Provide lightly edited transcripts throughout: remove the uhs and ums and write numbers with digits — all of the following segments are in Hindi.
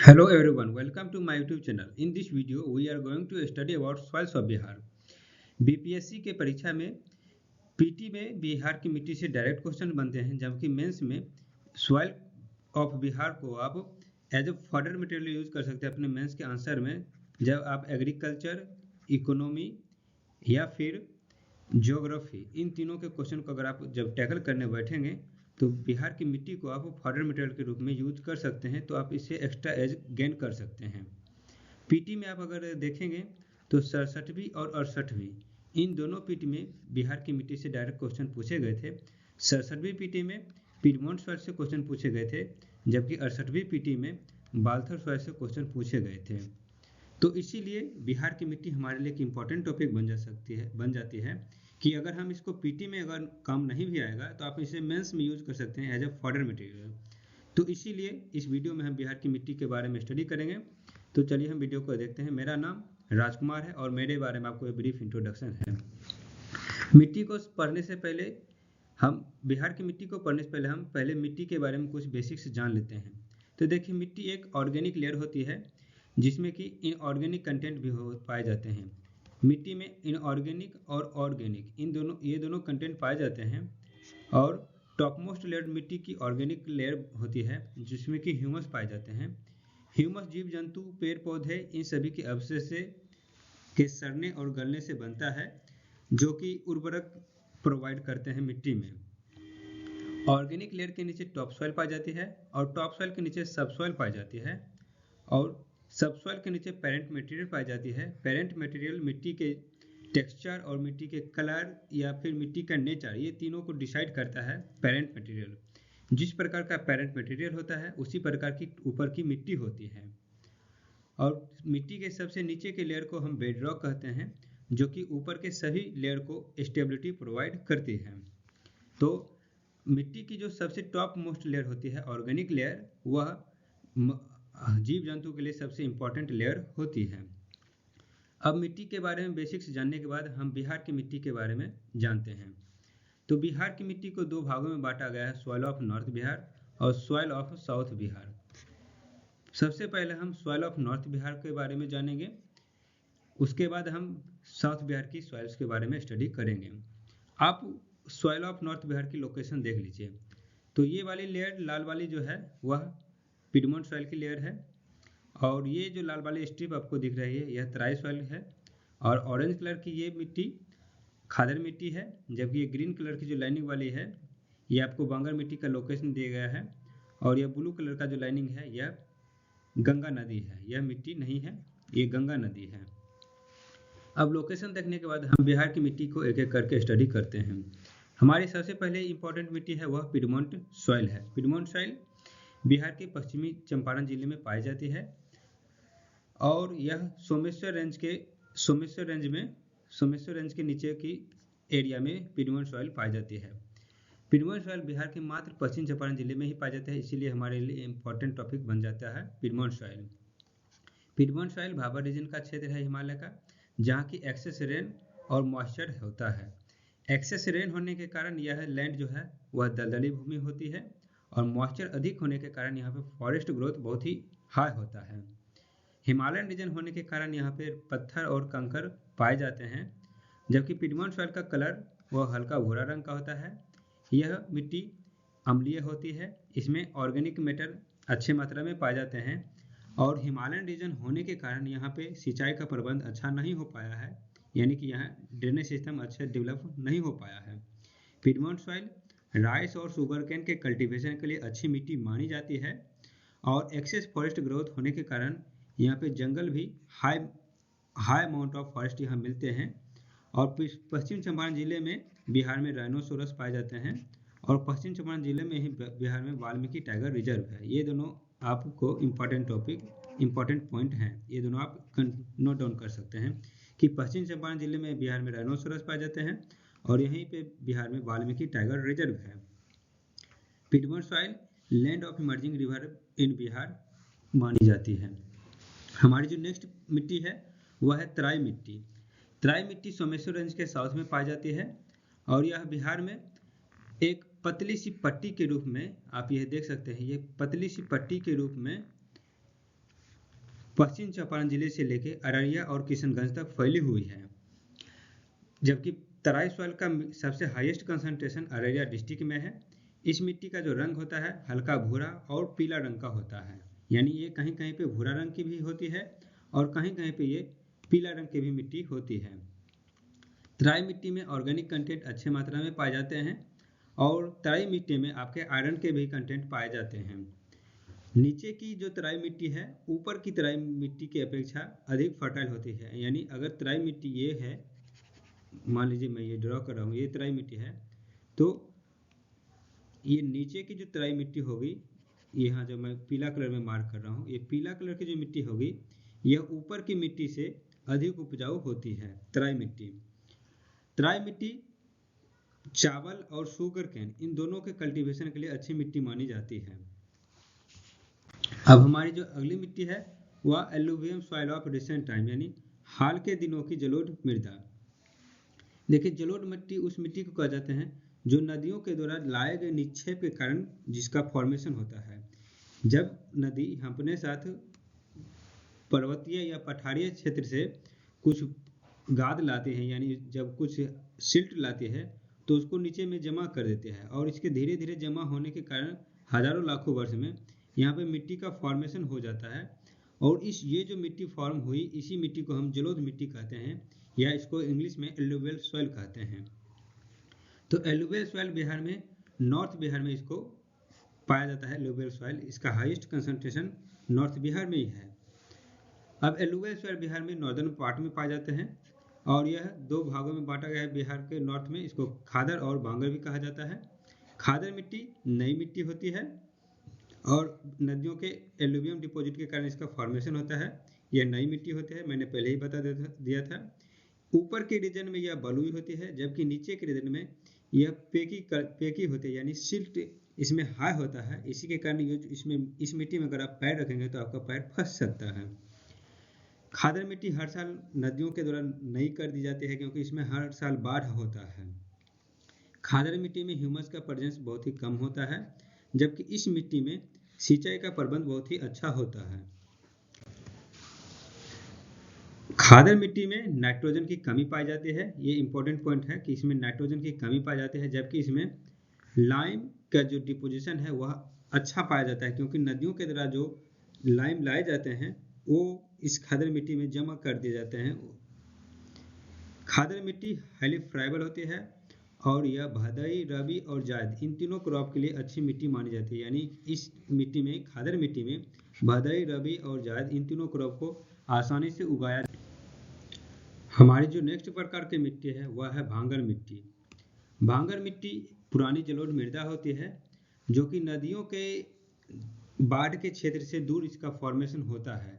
Hello everyone, welcome to my YouTube channel. In this video, we are going to study about soils of Bihar. BPSC के परीक्षा में पीटी में बिहार की मिट्टी से डायरेक्ट क्वेश्चन बनते हैं, जबकि मेंस में सॉइल ऑफ बिहार को आप as a fodder material use कर सकते हैं अपने मेंस के आंसर में। जब आप एग्रीकल्चर, इकोनॉमी या फिर ज्योग्राफी, इन तीनों के क्वेश्चन को अगर आप जब टैकल करने बैठेंगे तो बिहार की मिट्टी को आप फॉर्डर मटेरियल के रूप में यूज कर सकते हैं, तो आप इससे एक्स्ट्रा एज गेन कर सकते हैं। पीटी में आप अगर देखेंगे तो 67वीं और 68वीं, इन दोनों पीटी में बिहार की मिट्टी से डायरेक्ट क्वेश्चन पूछे गए थे। 67वीं पीटी में पिडमोंट सॉइल से क्वेश्चन पूछे गए थे, जबकि 68वीं पीटी में बाल्थर सॉइल से क्वेश्चन पूछे गए थे। तो इसीलिए बिहार की मिट्टी हमारे लिए एक इम्पॉर्टेंट टॉपिक बन जाती है कि अगर हम इसको पीटी में अगर काम नहीं भी आएगा तो आप इसे मेंस में यूज कर सकते हैं एज ए फॉर्डर मटेरियल। तो इसीलिए इस वीडियो में हम बिहार की मिट्टी के बारे में स्टडी करेंगे। तो चलिए हम वीडियो को देखते हैं। मेरा नाम राजकुमार है और मेरे बारे में आपको एक ब्रीफ इंट्रोडक्शन है। मिट्टी को पढ़ने से पहले हम बिहार की मिट्टी को पढ़ने से पहले हम पहले मिट्टी के बारे में कुछ बेसिक्स जान लेते हैं। तो देखिए, मिट्टी एक ऑर्गेनिक लेयर होती है जिसमें कि इनऑर्गेनिक कंटेंट भी पाए जाते हैं। मिट्टी में इनऑर्गेनिक और ऑर्गेनिक ये दोनों कंटेंट पाए जाते हैं। और टॉप मोस्ट लेयर मिट्टी की ऑर्गेनिक लेयर होती है जिसमें कि ह्यूमस पाए जाते हैं। ह्यूमस जीव जंतु, पेड़ पौधे, इन सभी के अवशेष के सड़ने और गलने से बनता है, जो कि उर्वरक प्रोवाइड करते हैं मिट्टी में। ऑर्गेनिक लेयर के नीचे टॉप सॉइल पाई जाती है और टॉप सॉइल के नीचे सब सॉइल पाई जाती है और सब सॉइल के नीचे पेरेंट मटेरियल पाई जाती है। पेरेंट मटेरियल मिट्टी के टेक्सचर और मिट्टी के कलर या फिर मिट्टी का नेचर, ये तीनों को डिसाइड करता है पेरेंट मटेरियल। जिस प्रकार का पेरेंट मटेरियल होता है उसी प्रकार की ऊपर की मिट्टी होती है। और मिट्टी के सबसे नीचे के लेयर को हम बेडरॉक कहते हैं, जो कि ऊपर के सभी लेयर को स्टेबिलिटी प्रोवाइड करती है। तो मिट्टी की जो सबसे टॉप मोस्ट लेयर होती है ऑर्गेनिक लेयर, वह जीव जंतु के लिए सबसे इंपॉर्टेंट लेयर होती है। अब मिट्टी के बारे में बेसिक्स जानने के बाद हम बिहार की मिट्टी के बारे में जानते हैं। तो बिहार की मिट्टी को दो भागों में बांटा गया है, सॉइल ऑफ नॉर्थ बिहार और सॉइल ऑफ साउथ बिहार। सबसे पहले हम सॉइल ऑफ नॉर्थ बिहार के बारे में जानेंगे, उसके बाद हम साउथ बिहार की सॉइल्स के बारे में स्टडी करेंगे। आप सॉइल ऑफ नॉर्थ बिहार की लोकेशन देख लीजिए। तो ये वाली लेयर लाल वाली जो है वह पिडमोंट सॉइल की लेयर है, और ये जो लाल वाली स्ट्रिप आपको दिख रही है यह तराई सॉइल है, और ऑरेंज कलर की ये मिट्टी खादर मिट्टी है, जबकि ये ग्रीन कलर की जो लाइनिंग वाली है ये आपको बांगर मिट्टी का लोकेशन दिया गया है, और यह ब्लू कलर का जो लाइनिंग है यह गंगा नदी है। यह मिट्टी नहीं है, ये गंगा नदी है। अब लोकेशन देखने के बाद हम बिहार की मिट्टी को एक एक करके स्टडी करते हैं। हमारी सबसे पहले इंपॉर्टेंट मिट्टी है वह पिडमोंट सॉइल है। पिडमोंट सॉइल बिहार के पश्चिमी चंपारण जिले में पाई जाती है, और यह सोमेश्वर रेंज के नीचे की एरिया में पिडमोंट सॉइल पाई जाती है। पिडमोंट सॉइल बिहार के मात्र पश्चिम चंपारण जिले में ही पाई जाते हैं, इसीलिए हमारे लिए इंपॉर्टेंट टॉपिक बन जाता है piedmont soil. Piedmont soil Bhabar region का क्षेत्र है हिमालय का, जहाँ की एक्सेस रेन और मॉइस्चर होता है। एक्सेस रेन होने के कारण यह लैंड जो है वह दलदली भूमि होती है, और मॉइस्चर अधिक होने के कारण यहाँ पे फॉरेस्ट ग्रोथ बहुत ही हाई होता है। हिमालयन रीजन होने के कारण यहाँ पे पत्थर और कंकर पाए जाते हैं, जबकि पिडमोंट सॉइल का कलर वह हल्का भूरा रंग का होता है। यह मिट्टी अम्लीय होती है, इसमें ऑर्गेनिक मैटर अच्छे मात्रा में पाए जाते हैं, और हिमालयन रीजन होने के कारण यहाँ पे सिंचाई का प्रबंध अच्छा नहीं हो पाया है, यानी कि यहाँ ड्रेनेज सिस्टम अच्छा डेवलप नहीं हो पाया है। पिडमोंट सॉइल राइस और शुगर केन के कल्टीवेशन के लिए अच्छी मिट्टी मानी जाती है, और एक्सेस फॉरेस्ट ग्रोथ होने के कारण यहाँ पे जंगल भी हाई अमाउंट ऑफ फॉरेस्ट यहाँ मिलते हैं। और पश्चिम चंपारण जिले में बिहार में राइनोसोरस पाए जाते हैं, और पश्चिम चंपारण जिले में ही बिहार में वाल्मीकि टाइगर रिजर्व है। ये दोनों आपको इम्पोर्टेंट पॉइंट हैं, ये दोनों आप नोट डाउन कर सकते हैं कि पश्चिम चंपारण जिले में बिहार में राइनोसोरस पाए जाते हैं, और यहीं पे बिहार में वाल्मीकि टाइगर रिजर्व है। Piedmont soil land of emerging river in Bihar मानी जाती है। हमारी जो नेक्स्ट मिट्टी है वह है तराई मिट्टी। तराई मिट्टी सोमेश्वर रेंज के साउथ में पाई जाती है, और यह बिहार में एक पतली सी पट्टी के रूप में आप यह देख सकते हैं, ये पतली सी पट्टी के रूप में पश्चिम चंपारण जिले से लेकर अररिया और किशनगंज तक फैली हुई है, जबकि तराई सॉइल का सबसे हाईएस्ट कंसंट्रेशन अररिया डिस्ट्रिक्ट में है। इस मिट्टी का जो रंग होता है हल्का भूरा और पीला रंग का होता है, यानी ये कहीं कहीं पे भूरा रंग की भी होती है और कहीं कहीं पे ये पीला रंग की भी मिट्टी होती है। तराई मिट्टी में ऑर्गेनिक कंटेंट अच्छे मात्रा में पाए जाते हैं और तराई मिट्टी में आपके आयरन के भी कंटेंट पाए जाते हैं। नीचे की जो तराई मिट्टी है ऊपर की तराई मिट्टी की अपेक्षा अधिक फर्टाइल होती है, यानी अगर तराई मिट्टी ये है, मान लीजिए मैं ये ड्रॉ कर रहा हूँ, ये तराई मिट्टी है, तो ये नीचे की जो तराई मिट्टी होगी, यहाँ जो मैं पीला कलर में मार्क कर रहा हूँ, ये पीला कलर की जो मिट्टी होगी यह ऊपर की मिट्टी से अधिक उपजाऊ होती है। तराई मिट्टी चावल और शुगर केन इन दोनों के कल्टीवेशन के लिए अच्छी मिट्टी मानी जाती है। अब हमारी जो अगली मिट्टी है वह alluvium soil of recent time, यानी हाल के दिनों की जलोढ़ मृदा। देखिए, जलोढ़ मिट्टी उस मिट्टी को कहा जाते हैं जो नदियों के द्वारा लाए गए निक्षेप के कारण जिसका फॉर्मेशन होता है। जब नदी अपने साथ पर्वतीय या पठारीय क्षेत्र से कुछ गाद लाते हैं, यानी जब कुछ सिल्ट लाते हैं तो उसको नीचे में जमा कर देते हैं और इसके धीरे धीरे जमा होने के कारण हजारों लाखों वर्ष में यहाँ पे मिट्टी का फॉर्मेशन हो जाता है और ये जो मिट्टी फॉर्म हुई इसी मिट्टी को हम जलोढ़ मिट्टी कहते हैं या इसको इंग्लिश में एलुवियल सॉइल कहते हैं। तो एलुवियल सॉइल बिहार में, नॉर्थ बिहार में इसको पाया जाता है। एलुवियल सॉइल इसका हाईएस्ट कंसंट्रेशन नॉर्थ बिहार में ही है। अब एलुवियल सॉइल बिहार में नॉर्दर्न पार्ट में पाए जाते हैं और यह दो भागों में बांटा गया है बिहार के नॉर्थ में। इसको खादर और भांगर भी कहा जाता है। खादर मिट्टी नई मिट्टी होती है और नदियों के एलुवियम डिपॉजिट के कारण इसका फॉर्मेशन होता है। यह नई मिट्टी होती है, मैंने पहले ही बता दिया था। ऊपर के रीजन में यह बलुई होती है, जबकि नीचे के रीजन में यह पेकी होती है, यानी सिल्ट इसमें हाई होता है। इसी के कारण इस मिट्टी में अगर आप पैर रखेंगे तो आपका पैर फंस सकता है। खादर मिट्टी हर साल नदियों के द्वारा नई कर दी जाती है क्योंकि इसमें हर साल बाढ़ होता है। खादर मिट्टी में ह्यूमस का प्रेजेंस बहुत ही कम होता है, जबकि इस मिट्टी में सिंचाई का प्रबंध बहुत ही अच्छा होता है। खादर मिट्टी में नाइट्रोजन की कमी पाई जाती है। ये इंपॉर्टेंट पॉइंट है कि इसमें नाइट्रोजन की कमी पाई जाती है, जबकि इसमें लाइम का जो डिपोजिशन है वह अच्छा पाया जाता है क्योंकि नदियों के द्वारा जो लाइम लाए जाते हैं वो इस खादर मिट्टी में जमा कर दिए जाते हैं। खादर मिट्टी हाईली फ्राइबल होती है और यह भदई, रबी और जायद इन तीनों क्रॉप के लिए अच्छी मिट्टी मानी जाती है, यानी इस मिट्टी में, खादर मिट्टी में भदई, रबी और जायद इन तीनों क्रॉप को आसानी से उगाया। हमारी जो नेक्स्ट प्रकार की मिट्टी है वह है भांगर मिट्टी। भांगर मिट्टी पुरानी जलोढ़ मृदा होती है जो कि नदियों के बाढ़ के क्षेत्र से दूर इसका फॉर्मेशन होता है।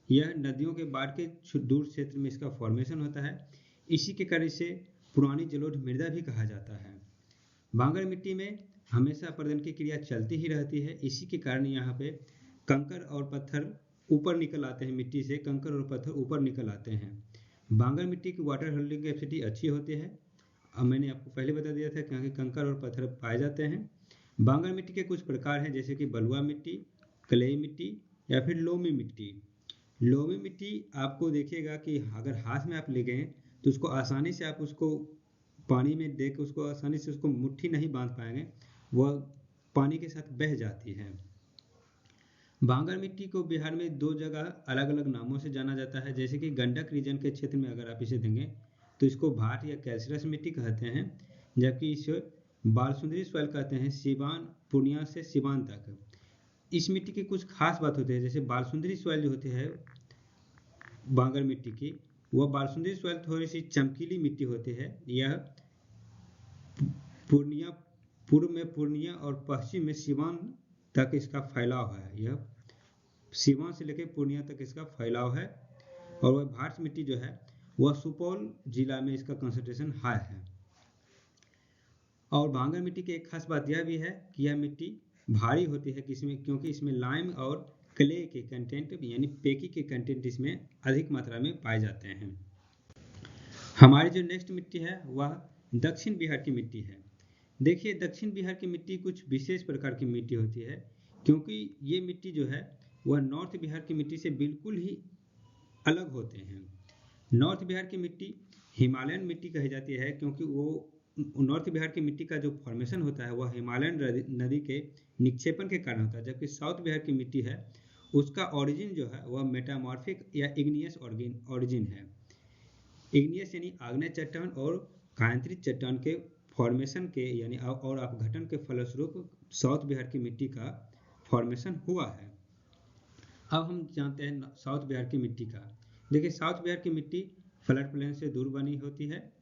यह नदियों के बाढ़ के दूर क्षेत्र में इसका फॉर्मेशन होता है। इसी के कारण इसे पुरानी जलोढ़ मृदा भी कहा जाता है। भांगर मिट्टी में हमेशा प्रजनन की क्रिया चलती ही रहती है। इसी के कारण यहाँ पे कंकर और पत्थर ऊपर निकल आते हैं, मिट्टी से कंकर और पत्थर ऊपर निकल आते हैं। भांगर मिट्टी की वाटर होल्डिंग कैपेसिटी अच्छी होती है। अब मैंने आपको पहले बता दिया था क्योंकि कंकर और पत्थर पाए जाते हैं। भांगर मिट्टी के कुछ प्रकार हैं जैसे कि बलुआ मिट्टी, क्लेई मिट्टी या फिर लोमी मिट्टी। लोमी मिट्टी आपको देखिएगा कि अगर हाथ में आप ले गए तो उसको आसानी से आप उसको पानी में दे के उसको आसानी से उसको मुट्ठी नहीं बांध पाएंगे, वह पानी के साथ बह जाती है। भांगर मिट्टी को बिहार में दो जगह अलग अलग नामों से जाना जाता है, जैसे कि गंडक रीजन के क्षेत्र में अगर आप इसे देंगे तो इसको भाट या कैल्सियस मिट्टी कहते हैं, जबकि इसे बालसुंदरी सॉइल कहते हैं सिवान, पूर्णिया से सिवान तक। इस मिट्टी की कुछ खास बात होती है, जैसे बालसुंदरी सॉइल जो होती है भांगर मिट्टी की, वह बालसुंदरी सॉइल थोड़ी सी चमकीली मिट्टी होती है। यह पूर्णिया, पूर्व में पूर्णिया और पश्चिम में सिवान तक इसका फैलाव है। यह सिवान से लेकर पूर्णिया तक इसका फैलाव है। और वह भाट मिट्टी जो है वह सुपौल जिला में इसका कंसंट्रेशन हाई है। और भांगर मिट्टी की एक खास बात यह भी है कि यह मिट्टी भारी होती है क्योंकि इसमें लाइम और क्ले के कंटेंट यानी पेकी के कंटेंट इसमें अधिक मात्रा में पाए जाते हैं। हमारी जो नेक्स्ट मिट्टी है वह दक्षिण बिहार की मिट्टी है। देखिए, दक्षिण बिहार की मिट्टी कुछ विशेष प्रकार की मिट्टी होती है क्योंकि ये मिट्टी जो है वह नॉर्थ बिहार की मिट्टी से बिल्कुल ही अलग होते हैं। नॉर्थ बिहार की मिट्टी हिमालयन मिट्टी कही जाती है, क्योंकि वो नॉर्थ बिहार की मिट्टी का जो फॉर्मेशन होता है वह हिमालयन नदी के निक्षेपण के कारण होता है, जबकि साउथ बिहार की मिट्टी है उसका ओरिजिन जो है वह मेटामॉर्फिक या इग्नियस ओरिजिन है। इग्नियस यानी आग्नेय चट्टान और कायांतरित चट्टान के फॉर्मेशन के यानी और अपघटन के फलस्वरूप साउथ बिहार की मिट्टी का फॉर्मेशन हुआ है। अब हम जानते हैं साउथ बिहार की मिट्टी का। देखिए, साउथ बिहार की मिट्टी फ्लड प्लेन से दूर बनी होती है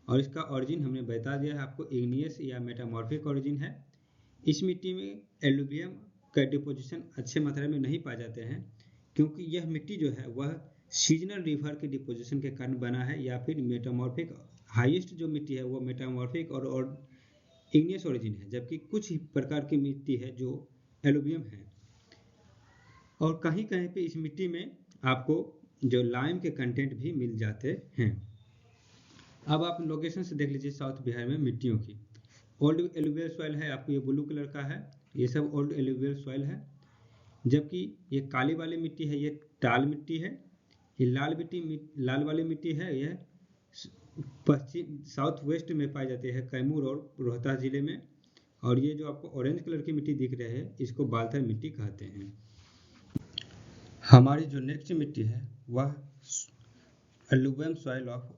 और इसका ओरिजिन हमने बता दिया है आपको, इग्नियस या मेटामॉर्फिक ओरिजिन है। इस मिट्टी में एलुवियम का डिपोजिशन अच्छे मात्रा में नहीं पाए जाते हैं, क्योंकि यह मिट्टी जो है वह सीजनल रिवर के डिपोजिशन के कारण बना है, या फिर मेटामॉर्फिक हाईएस्ट जो मिट्टी है वो मेटामॉर्फिक और इग्नियस ओरिजिन है, जबकि कुछ प्रकार की मिट्टी है जो एलुवियम है। और कहीं कहीं पे इस मिट्टी में आपको जो लाइम के कंटेंट भी मिल जाते हैं। अब आप लोकेशन से देख लीजिए साउथ बिहार में मिट्टियों की। ओल्ड एलुवियल सॉइल है, आपको ये ब्लू कलर का है, ये सब ओल्ड एलुवियल सॉइल है। जबकि ये काली वाली मिट्टी है ये टाल मिट्टी है। ये लाल वाली मिट्टी है यह पश्चिम साउथ वेस्ट में पाई जाती है, कैमूर और रोहतास जिले में। और ये जो आपको ऑरेंज कलर की मिट्टी दिख रही है इसको बाल्थर मिट्टी कहते हैं। हमारी जो नेक्स्ट मिट्टी है वह alluvial soil of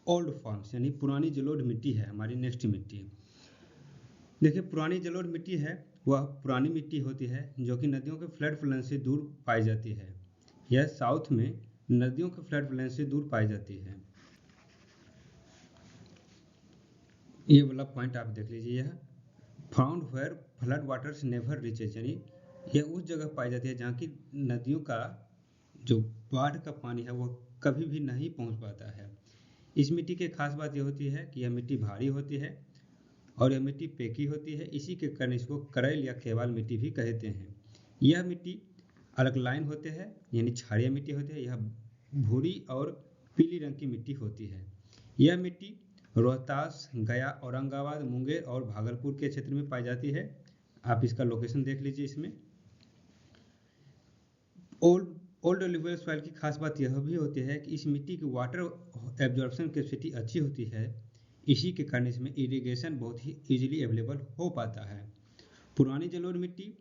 old forms यानी पुरानी जलोढ़ मिट्टी है हमारी नेक्स्ट मिट्टी। देखिए, पुरानी जलोढ़ मिट्टी है वह पुरानी मिट्टी होती है जो कि नदियों के फ्लड प्लेन से दूर पाई जाती है। यह साउथ में नदियों के फ्लड प्लेन से दूर पाई जाती है। ये वाला पॉइंट आप देख लीजिए, यह found where flood waters never reaches, यानी यह उस जगह पाई जाती है जहाँ की नदियों का जो बाढ़ का पानी है वो कभी भी नहीं पहुँच पाता है। इस मिट्टी की खास बात यह होती है कि यह मिट्टी भारी होती है और यह मिट्टी पेकी होती है, इसी के कारण इसको करैल या केवाल मिट्टी भी कहते हैं। यह मिट्टी अल्कलाइन होते हैं यानी क्षारीय मिट्टी होती है। यह भूरी और पीली रंग की मिट्टी होती है। यह मिट्टी रोहतास, गया, औरंगाबाद, मुंगेर और भागलपुर के क्षेत्र में पाई जाती है। आप इसका लोकेशन देख लीजिए। इसमें ओल्ड एलुवियल सॉइल की खास बात यह भी होती है कि इस मिट्टी की वाटर एब्जॉर्प्शन कैपेसिटी अच्छी होती है, इसी के कारण इसमें इरिगेशन बहुत ही इजीली अवेलेबल हो पाता है। पुरानी जलोढ़ मिट्टी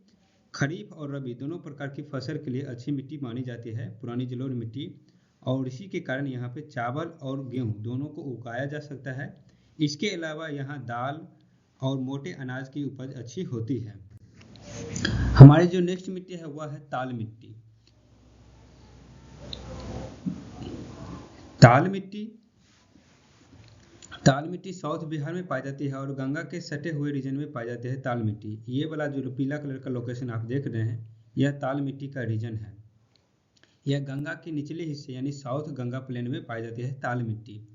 खरीफ और रबी दोनों प्रकार की फसल के लिए अच्छी मिट्टी मानी जाती है पुरानी जलोढ़ मिट्टी, और इसी के कारण यहाँ पे चावल और गेहूँ दोनों को उगाया जा सकता है। इसके अलावा यहाँ दाल और मोटे अनाज की उपज अच्छी होती है। हमारी जो नेक्स्ट मिट्टी है वह है ताल मिट्टी। ताल मिट्टी साउथ बिहार में पाई जाती है और गंगा के सटे हुए रीजन में पाई जाती है ताल मिट्टी। ये वाला जो पीला कलर का लोकेशन आप देख रहे हैं यह ताल मिट्टी का रीजन है। यह गंगा के निचले हिस्से यानी साउथ गंगा प्लेन में पाई जाती है ताल मिट्टी।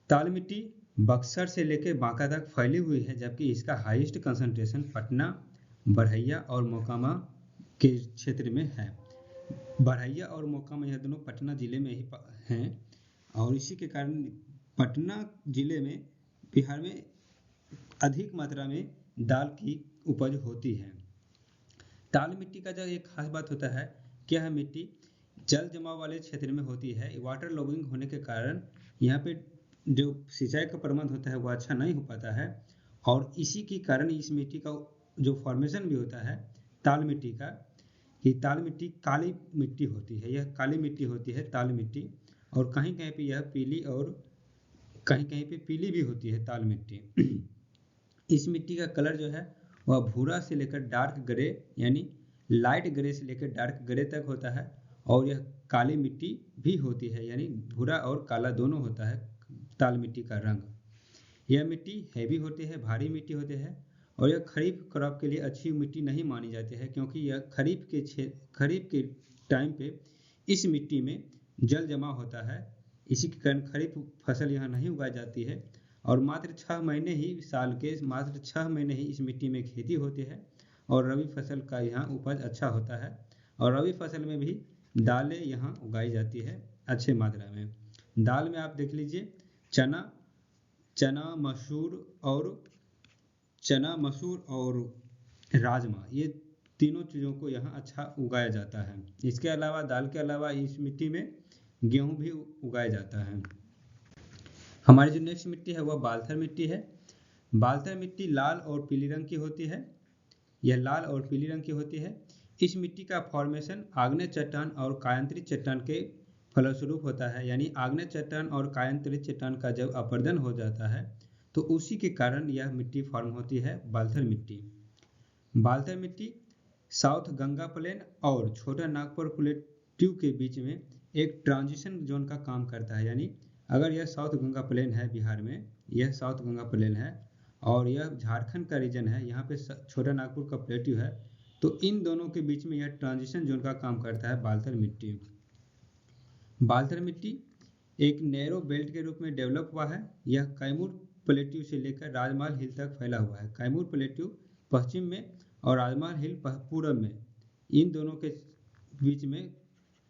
ताल मिट्टी बक्सर से लेकर बांका तक फैली हुई है, जबकि इसका हाईएस्ट कंसंट्रेशन पटना, बड़हैया और मोकामा के क्षेत्र में है। बड़हैया और मोकामा यह दोनों पटना जिले में ही हैं और इसी के कारण पटना जिले में बिहार में अधिक मात्रा में दाल की उपज होती है। ताल मिट्टी का जो एक खास बात होता है कि यह मिट्टी जल जमाव वाले क्षेत्र में होती है। वाटर लॉगिंग होने के कारण यहाँ पे जो सिंचाई का प्रबंध होता है वह अच्छा नहीं हो पाता है, और इसी के कारण इस मिट्टी का जो फॉर्मेशन भी होता है ताल मिट्टी का, कि ताल मिट्टी काली मिट्टी होती है। यह काली मिट्टी होती है ताल मिट्टी, और कहीं कहीं पे यह पीली और कहीं कहीं पे पीली भी होती है ताल मिट्टी। इस मिट्टी का कलर जो है वह भूरा से लेकर डार्क ग्रे यानी लाइट ग्रे से लेकर डार्क ग्रे तक होता है, और यह काली मिट्टी भी होती है यानी भूरा और काला दोनों होता है ताल मिट्टी का रंग। यह मिट्टी हैवी होती है, भारी मिट्टी होती है, और यह खरीफ क्रॉप के लिए अच्छी मिट्टी नहीं मानी जाती है, क्योंकि यह खरीफ के टाइम पे इस मिट्टी में जल जमा होता है। इसी के कारण खरीफ फसल यहाँ नहीं उगाई जाती है, और मात्र 6 महीने ही इस मिट्टी में खेती होती है, और रबी फसल का यहाँ उपज अच्छा होता है, और रबी फसल में भी दालें यहाँ उगाई जाती है अच्छे मात्रा में। दाल में आप देख लीजिए चना मसूर और राजमा, ये तीनों चीज़ों को यहाँ अच्छा उगाया जाता है। इसके अलावा दाल के अलावा इस मिट्टी में गेहूं भी उगाया जाता है। हमारी जो नेक्स्ट मिट्टी है वह बालथर मिट्टी है। बालथर मिट्टी लाल और पीली रंग की होती है। यह लाल और पीली रंग की होती है। इस मिट्टी का फॉर्मेशन आग्नेय चट्टान और कायांतरित चट्टान के फलस्वरूप होता है, यानी आग्नेय चट्टान और कायांतरित चट्टान का जब अपरदन हो जाता है तो उसी के कारण यह मिट्टी फॉर्म होती है बालथर मिट्टी। बालथर मिट्टी साउथ गंगा प्लेन और छोटा नागपुर प्लेट्यू के बीच में एक ट्रांजिशन जोन का काम करता है, यानी अगर यह साउथ गंगा प्लेन है बिहार में, यह साउथ गंगा प्लेन है और यह झारखंड का रीजन है, यहाँ पे छोटा नागपुर का प्लेट्यू है, तो इन दोनों के बीच में यह ट्रांजिशन जोन का काम करता है बालथर मिट्टी। बालथर मिट्टी एक नैरो बेल्ट के रूप में डेवलप हुआ है। यह कैमूर प्लेट्यू से लेकर राजमहल हिल तक फैला हुआ है। कैमूर प्लेट्यू पश्चिम में और राजमहल हिल पूर्व में, इन दोनों के बीच में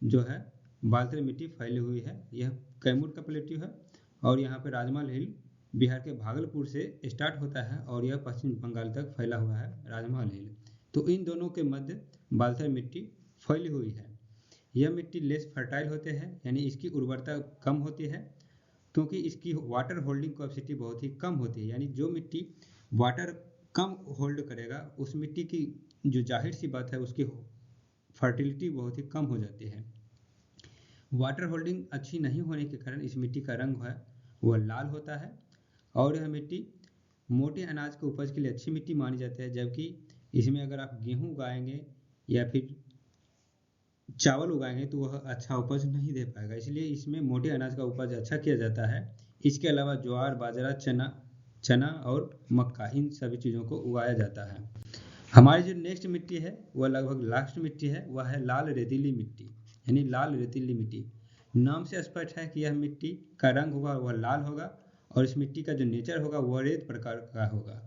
जो है बालथर मिट्टी फैली हुई है। यह कैमूर का प्लेट्यू है और यहाँ पे राजमहल हिल बिहार के भागलपुर से स्टार्ट होता है और यह पश्चिम बंगाल तक फैला हुआ है राजमहल हिल। तो इन दोनों के मध्य बालथर मिट्टी फैली हुई है। यह मिट्टी लेस फर्टाइल होते हैं, यानी इसकी उर्वरता कम होती है क्योंकि इसकी वाटर होल्डिंग कैपेसिटी बहुत ही कम होती है, यानी जो मिट्टी वाटर कम होल्ड करेगा उस मिट्टी की जो जाहिर सी बात है उसकी फर्टिलिटी बहुत ही कम हो जाती है। वाटर होल्डिंग अच्छी नहीं होने के कारण इस मिट्टी का रंग है वह लाल होता है और यह मिट्टी मोटे अनाज के उपज के लिए अच्छी मिट्टी मानी जाती है, जबकि इसमें अगर आप गेहूं उगाएंगे या फिर चावल उगाएंगे तो वह अच्छा उपज नहीं दे पाएगा, इसलिए इसमें मोटे अनाज का उपज अच्छा किया जाता है। इसके अलावा ज्वार, बाजरा, चना और मक्का, इन सभी चीज़ों को उगाया जाता है। हमारी जो नेक्स्ट मिट्टी है वह लगभग लास्ट मिट्टी है, वह है लाल रेतीली मिट्टी, यानी लाल रेतीली मिट्टी। नाम से स्पष्ट है कि यह मिट्टी का रंग होगा वह लाल होगा और इस मिट्टी का जो नेचर होगा वह रेत प्रकार का होगा।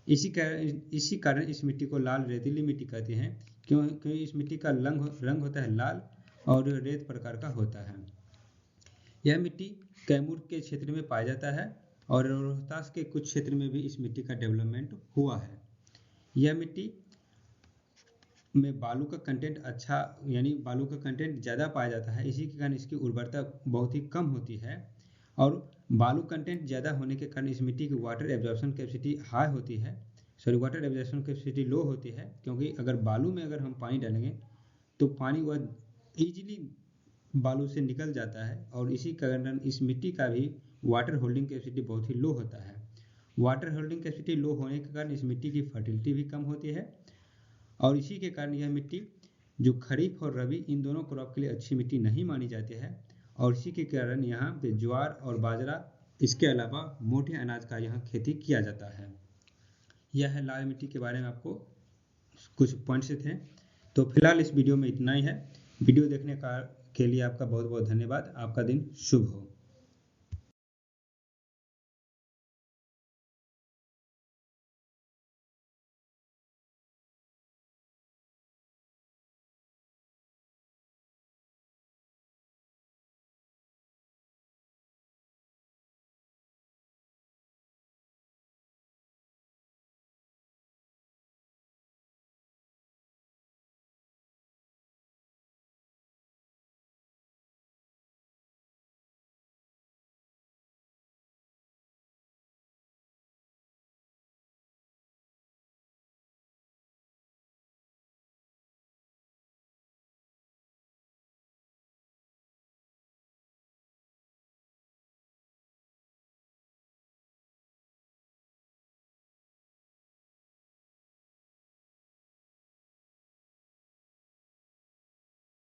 इसी कारण इस मिट्टी को लाल रेतीली मिट्टी कहते हैं, क्योंकि इस मिट्टी का रंग होता है लाल और रेत प्रकार का होता है। यह मिट्टी कैमूर के क्षेत्र में पाया जाता है और रोहतास के कुछ क्षेत्र में भी इस मिट्टी का डेवलपमेंट हुआ है। यह मिट्टी में बालू का कंटेंट अच्छा, यानी बालू का कंटेंट ज़्यादा पाया जाता है, इसी के कारण इसकी उर्वरता बहुत ही कम होती है और बालू कंटेंट ज़्यादा होने के कारण इस मिट्टी की वाटर एब्जॉर्प्शन कैपेसिटी हाई होती है, वाटर एब्जॉर्प्शन कैपेसिटी लो होती है, क्योंकि अगर बालू में अगर हम पानी डालेंगे तो पानी वह ईजिली बालू से निकल जाता है और इसी कारण इस मिट्टी का भी वाटर होल्डिंग कैपेसिटी बहुत ही लो होता है। वाटर होल्डिंग कैपेसिटी लो होने के कारण इस मिट्टी की फर्टिलिटी भी कम होती है और इसी के कारण यह मिट्टी जो खरीफ और रबी इन दोनों क्रॉप के लिए अच्छी मिट्टी नहीं मानी जाती है और इसी के कारण यहाँ पे ज्वार और बाजरा, इसके अलावा मोटे अनाज का यहाँ खेती किया जाता है। यह है लाल मिट्टी के बारे में आपको कुछ पॉइंट्स थे। तो फिलहाल इस वीडियो में इतना ही है। वीडियो देखने के लिए आपका बहुत बहुत धन्यवाद। आपका दिन शुभ हो।